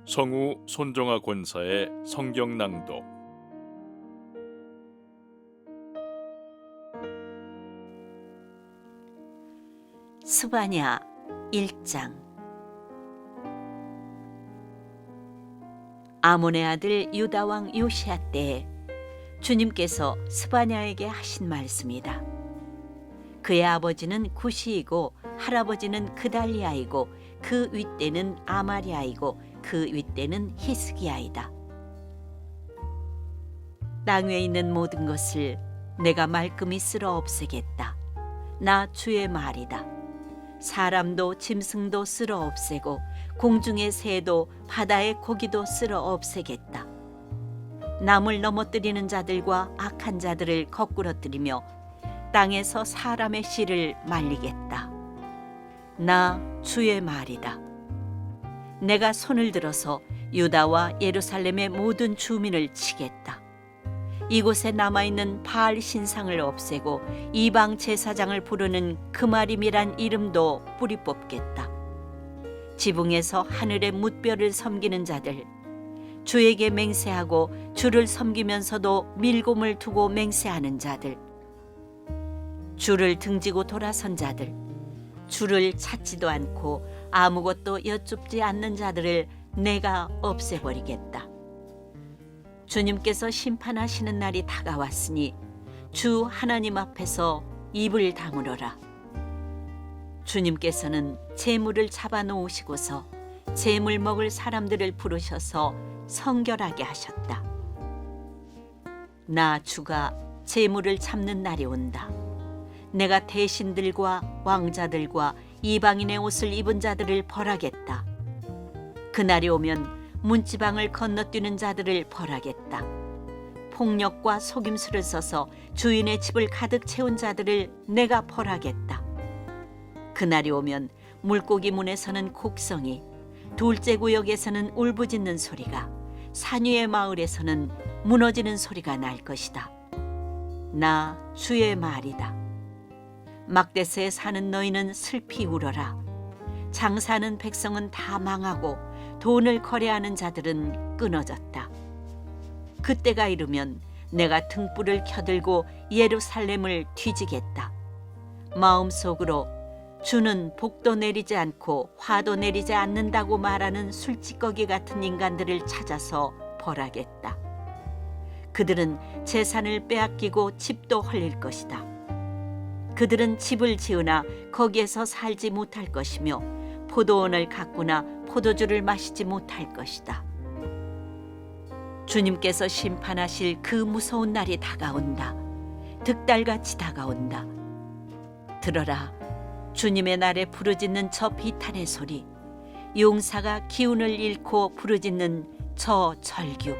성우 손정아 권사의 성경 낭독. 스바냐 1장. 아몬의 아들 유다 왕 요시야 때에 주님께서 스바냐에게 하신 말씀이다. 그의 아버지는 구시이고 할아버지는 그달리아이고 그 윗대는 아마리아이고 그 윗대는 히스기야이다. 땅 위에 있는 모든 것을 내가 말끔히 쓸어 없애겠다. 나 주의 말이다. 사람도 짐승도 쓸어 없애고 공중의 새도 바다의 고기도 쓸어 없애겠다. 남을 넘어뜨리는 자들과 악한 자들을 거꾸러뜨리며 땅에서 사람의 씨를 말리겠다. 나 주의 말이다. 내가 손을 들어서 유다와 예루살렘의 모든 주민을 치겠다. 이곳에 남아있는 바알 신상을 없애고 이방 제사장을 부르는 그마림이란 이름도 뿌리 뽑겠다. 지붕에서 하늘의 뭇별을 섬기는 자들, 주에게 맹세하고 주를 섬기면서도 밀곰을 두고 맹세하는 자들, 주를 등지고 돌아선 자들, 주를 찾지도 않고 아무것도 여쭙지 않는 자들을 내가 없애버리겠다. 주님께서 심판하시는 날이 다가왔으니 주 하나님 앞에서 입을 다물어라. 주님께서는 재물을 잡아놓으시고서 재물 먹을 사람들을 부르셔서 성결하게 하셨다. 나 주가 재물을 잡는 날이 온다. 내가 대신들과 왕자들과 이방인의 옷을 입은 자들을 벌하겠다. 그날이 오면 문지방을 건너뛰는 자들을 벌하겠다. 폭력과 속임수를 써서 주인의 집을 가득 채운 자들을 내가 벌하겠다. 그날이 오면 물고기 문에서는 곡성이, 둘째 구역에서는 울부짖는 소리가, 산 위의 마을에서는 무너지는 소리가 날 것이다. 나 주의 말이다. 막대스에 사는 너희는 슬피 울어라. 장사하는 백성은 다 망하고 돈을 거래하는 자들은 끊어졌다. 그때가 이르면 내가 등불을 켜들고 예루살렘을 뒤지겠다. 마음속으로 주는 복도 내리지 않고 화도 내리지 않는다고 말하는 술찌꺼기 같은 인간들을 찾아서 벌하겠다. 그들은 재산을 빼앗기고 집도 헐릴 것이다. 그들은 집을 지으나 거기에서 살지 못할 것이며 포도원을 가꾸나 포도주를 마시지 못할 것이다. 주님께서 심판하실 그 무서운 날이 다가온다. 득달같이 다가온다. 들어라. 주님의 날에 부르짖는 저 비탄의 소리, 용사가 기운을 잃고 부르짖는 저 절규.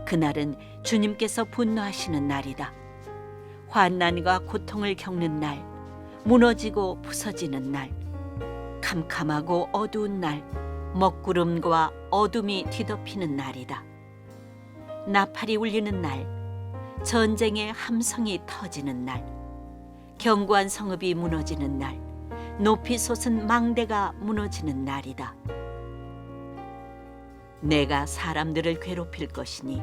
그날은 주님께서 분노하시는 날이다. 환난과 고통을 겪는 날, 무너지고 부서지는 날, 캄캄하고 어두운 날, 먹구름과 어둠이 뒤덮이는 날이다. 나팔이 울리는 날, 전쟁의 함성이 터지는 날, 견고한 성읍이 무너지는 날, 높이 솟은 망대가 무너지는 날이다. 내가 사람들을 괴롭힐 것이니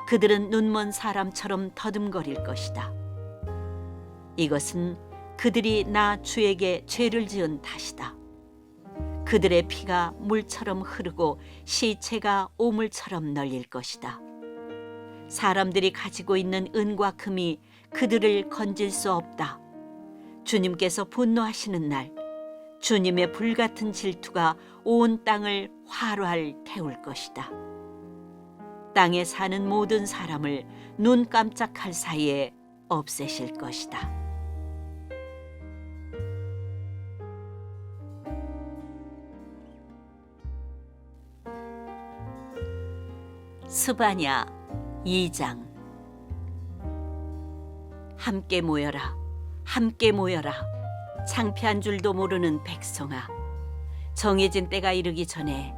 그들은 눈먼 사람처럼 더듬거릴 것이다. 이것은 그들이 나 주에게 죄를 지은 탓이다. 그들의 피가 물처럼 흐르고 시체가 오물처럼 널릴 것이다. 사람들이 가지고 있는 은과 금이 그들을 건질 수 없다. 주님께서 분노하시는 날, 주님의 불같은 질투가 온 땅을 활활 태울 것이다. 땅에 사는 모든 사람을 눈 깜짝할 사이에 없애실 것이다. 스바냐 2장. 함께 모여라, 함께 모여라. 창피한 줄도 모르는 백성아, 정해진 때가 이르기 전에,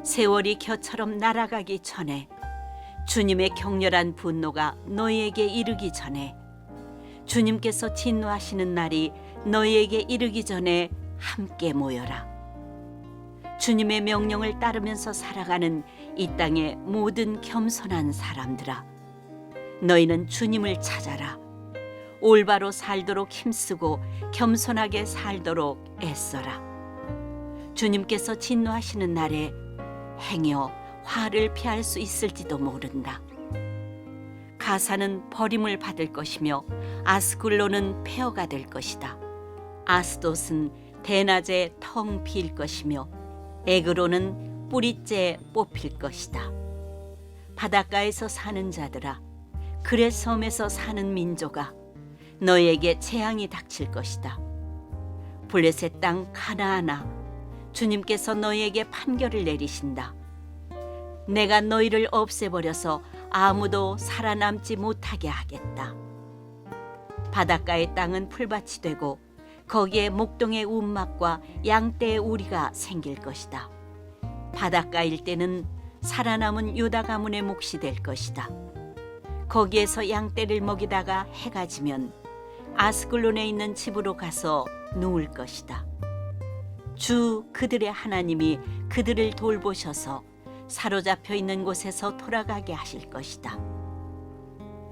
세월이 겨처럼 날아가기 전에, 주님의 격렬한 분노가 너희에게 이르기 전에, 주님께서 진노하시는 날이 너희에게 이르기 전에 함께 모여라. 주님의 명령을 따르면서 살아가는 이 땅의 모든 겸손한 사람들아, 너희는 주님을 찾아라. 올바로 살도록 힘쓰고 겸손하게 살도록 애써라. 주님께서 진노하시는 날에 행여 화를 피할 수 있을지도 모른다. 가사는 버림을 받을 것이며 아스글론은 폐허가 될 것이다. 아스돗은 대낮에 텅 빌 것이며 에그로는 뿌리째 뽑힐 것이다. 바닷가에서 사는 자들아, 그레 섬에서 사는 민족아, 너희에게 재앙이 닥칠 것이다. 블레셋 땅 가나안아, 주님께서 너희에게 판결을 내리신다. 내가 너희를 없애버려서 아무도 살아남지 못하게 하겠다. 바닷가의 땅은 풀밭이 되고 거기에 목동의 움막과 양떼의 우리가 생길 것이다. 바닷가 일대는 살아남은 유다 가문의 몫이 될 것이다. 거기에서 양떼를 먹이다가 해가 지면 아스글론에 있는 집으로 가서 누울 것이다. 주 그들의 하나님이 그들을 돌보셔서 사로잡혀 있는 곳에서 돌아가게 하실 것이다.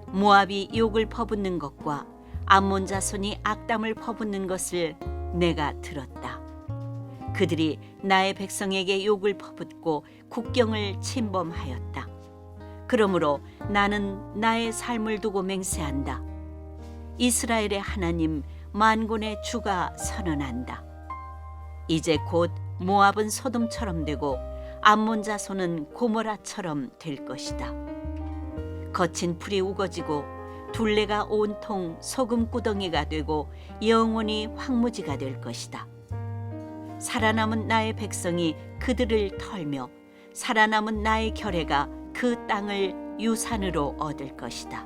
모압이 욕을 퍼붓는 것과 암몬 자손이 악담을 퍼붓는 것을 내가 들었다. 그들이 나의 백성에게 욕을 퍼붓고 국경을 침범하였다. 그러므로 나는 나의 삶을 두고 맹세한다. 이스라엘의 하나님 만군의 주가 선언한다. 이제 곧 모압은 소돔처럼 되고 암몬 자손은 고모라처럼 될 것이다. 거친 풀이 우거지고 둘레가 온통 소금구덩이가 되고 영원히 황무지가 될 것이다. 살아남은 나의 백성이 그들을 털며 살아남은 나의 결혜가 그 땅을 유산으로 얻을 것이다.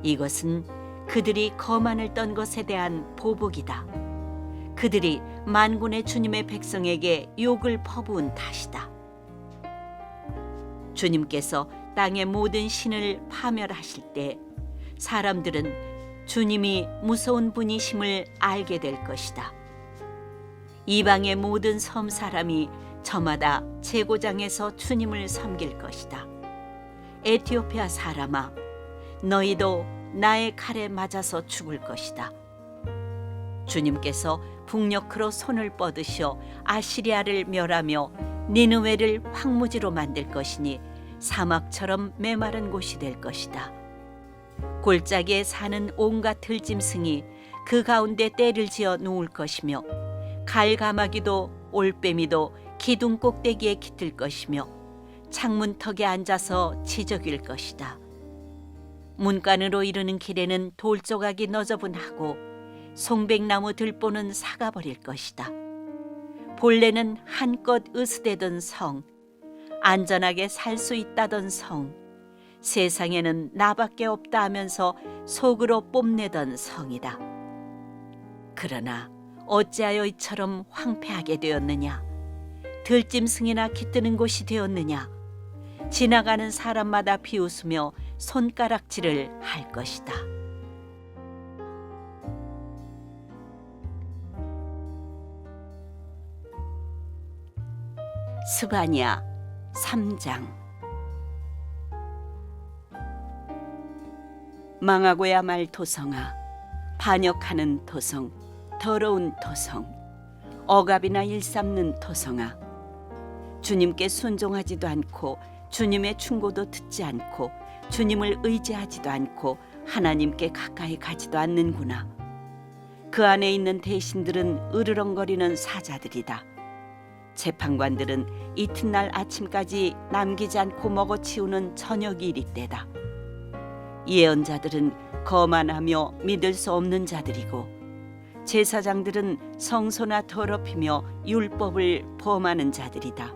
이것은 그들이 거만을 떤 것에 대한 보복이다. 그들이 만군의 주님의 백성에게 욕을 퍼부은 탓이다. 주님께서 땅의 모든 신을 파멸하실 때 사람들은 주님이 무서운 분이심을 알게 될 것이다. 이방의 모든 섬 사람이 저마다 제고장에서 주님을 섬길 것이다. 에티오피아 사람아, 너희도 나의 칼에 맞아서 죽을 것이다. 주님께서 북녘으로 손을 뻗으셔 아시리아를 멸하며 니느웨를 황무지로 만들 것이니 사막처럼 메마른 곳이 될 것이다. 골짜기에 사는 온갖 들짐승이 그 가운데 떼를 지어 누울 것이며 갈가마귀도 올빼미도 기둥 꼭대기에 깃들 것이며 창문턱에 앉아서 지저귀일 것이다. 문간으로 이르는 길에는 돌조각이 너저분하고 송백나무 들보는 사가버릴 것이다. 본래는 한껏 으스대던 성, 안전하게 살 수 있다던 성, 세상에는 나밖에 없다 하면서 속으로 뽐내던 성이다. 그러나 어찌하여 이처럼 황폐하게 되었느냐? 들짐승이나 깃드는 곳이 되었느냐? 지나가는 사람마다 비웃으며 손가락질을 할 것이다. 스바냐 3장. 망하고야 말 도성아, 반역하는 도성, 더러운 도성, 억압이나 일삼는 도성아, 주님께 순종하지도 않고 주님의 충고도 듣지 않고 주님을 의지하지도 않고 하나님께 가까이 가지도 않는구나. 그 안에 있는 대신들은 으르렁거리는 사자들이다. 재판관들은 이튿날 아침까지 남기지 않고 먹어치우는 저녁 일이 때다. 예언자들은 거만하며 믿을 수 없는 자들이고 제사장들은 성소나 더럽히며 율법을 범하는 자들이다.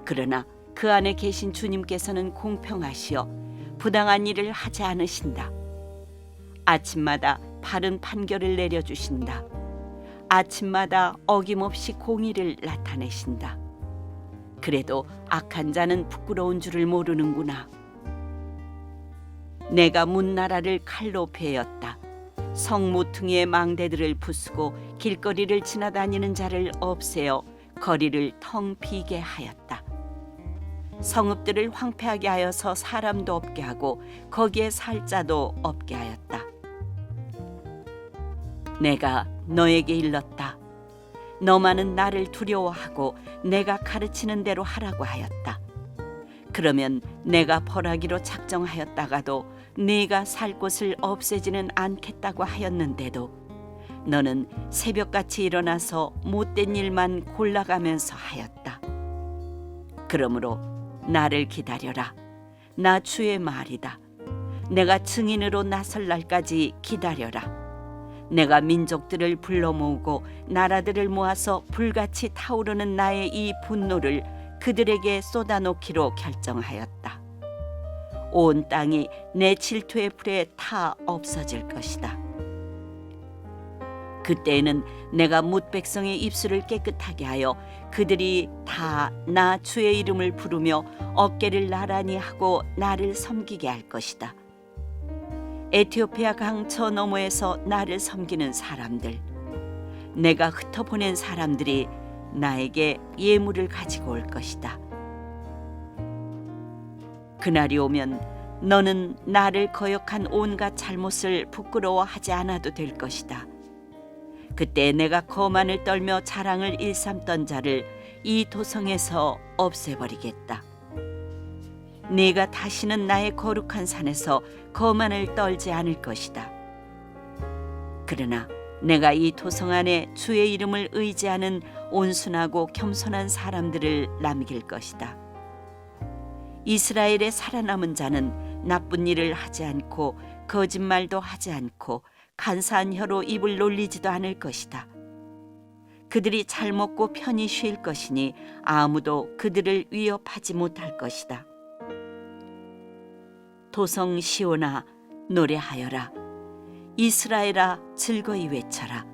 그러나 그 안에 계신 주님께서는 공평하시어 부당한 일을 하지 않으신다. 아침마다 바른 판결을 내려주신다. 아침마다 어김없이 공의를 나타내신다. 그래도 악한 자는 부끄러운 줄을 모르는구나. 내가 문나라를 칼로 베었다. 성 모퉁이의 망대들을 부수고 길거리를 지나다니는 자를 없애어 거리를 텅 비게 하였다. 성읍들을 황폐하게 하여서 사람도 없게 하고 거기에 살 자도 없게 하였다. 내가 너에게 일렀다. 너만은 나를 두려워하고 내가 가르치는 대로 하라고 하였다. 그러면 내가 벌하기로 작정하였다가도 네가 살 곳을 없애지는 않겠다고 하였는데도 너는 새벽같이 일어나서 못된 일만 골라가면서 하였다. 그러므로 나를 기다려라. 나 주의 말이다. 내가 증인으로 나설 날까지 기다려라. 내가 민족들을 불러 모으고 나라들을 모아서 불같이 타오르는 나의 이 분노를 그들에게 쏟아놓기로 결정하였다. 온 땅이 내 질투의 불에 타 없어질 것이다. 그때에는 내가 뭇 백성의 입술을 깨끗하게 하여 그들이 다 나 주의 이름을 부르며 어깨를 나란히 하고 나를 섬기게 할 것이다. 에티오피아 강 저 너머에서 나를 섬기는 사람들, 내가 흩어보낸 사람들이 나에게 예물을 가지고 올 것이다. 그날이 오면 너는 나를 거역한 온갖 잘못을 부끄러워하지 않아도 될 것이다. 그때 내가 거만을 떨며 자랑을 일삼던 자를 이 도성에서 없애버리겠다. 네가 다시는 나의 거룩한 산에서 거만을 떨지 않을 것이다. 그러나 내가 이 도성 안에 주의 이름을 의지하는 온순하고 겸손한 사람들을 남길 것이다. 이스라엘의 살아남은 자는 나쁜 일을 하지 않고 거짓말도 하지 않고 간사한 혀로 입을 놀리지도 않을 것이다. 그들이 잘 먹고 편히 쉴 것이니 아무도 그들을 위협하지 못할 것이다. 도성 시온아 노래하여라. 이스라엘아 즐거이 외쳐라.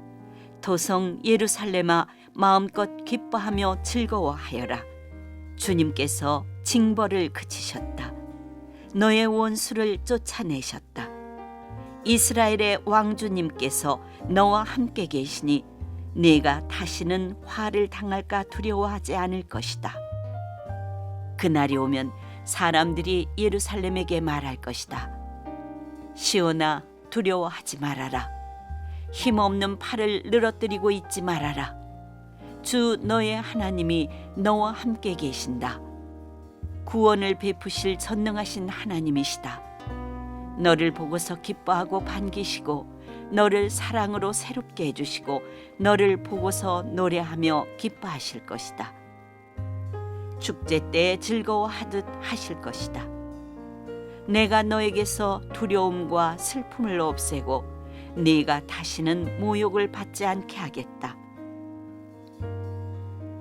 도성 예루살렘아 마음껏 기뻐하며 즐거워하여라. 주님께서 징벌을 그치셨다. 너의 원수를 쫓아내셨다. 이스라엘의 왕주님께서 너와 함께 계시니 네가 다시는 화를 당할까 두려워하지 않을 것이다. 그날이 오면 사람들이 예루살렘에게 말할 것이다. 시온아 두려워하지 말아라. 힘없는 팔을 늘어뜨리고 있지 말아라. 주 너의 하나님이 너와 함께 계신다. 구원을 베푸실 전능하신 하나님이시다. 너를 보고서 기뻐하고 반기시고 너를 사랑으로 새롭게 해주시고 너를 보고서 노래하며 기뻐하실 것이다. 축제 때에 즐거워하듯 하실 것이다. 내가 너에게서 두려움과 슬픔을 없애고 네가 다시는 모욕을 받지 않게 하겠다.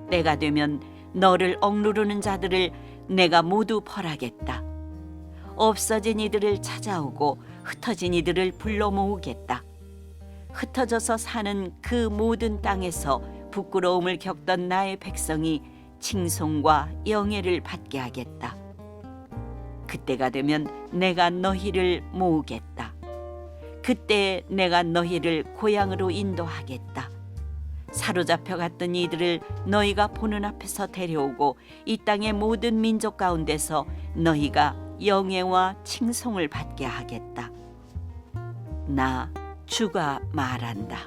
때가 되면 너를 억누르는 자들을 내가 모두 벌하겠다. 없어진 이들을 찾아오고 흩어진 이들을 불러 모으겠다. 흩어져서 사는 그 모든 땅에서 부끄러움을 겪던 나의 백성이 칭송과 영예를 받게 하겠다. 그때가 되면 내가 너희를 모으겠다. 그때 내가 너희를 고향으로 인도하겠다. 사로잡혀 갔던 이들을 너희가 보는 앞에서 데려오고 이 땅의 모든 민족 가운데서 너희가 영예와 칭송을 받게 하겠다. 나 주가 말한다.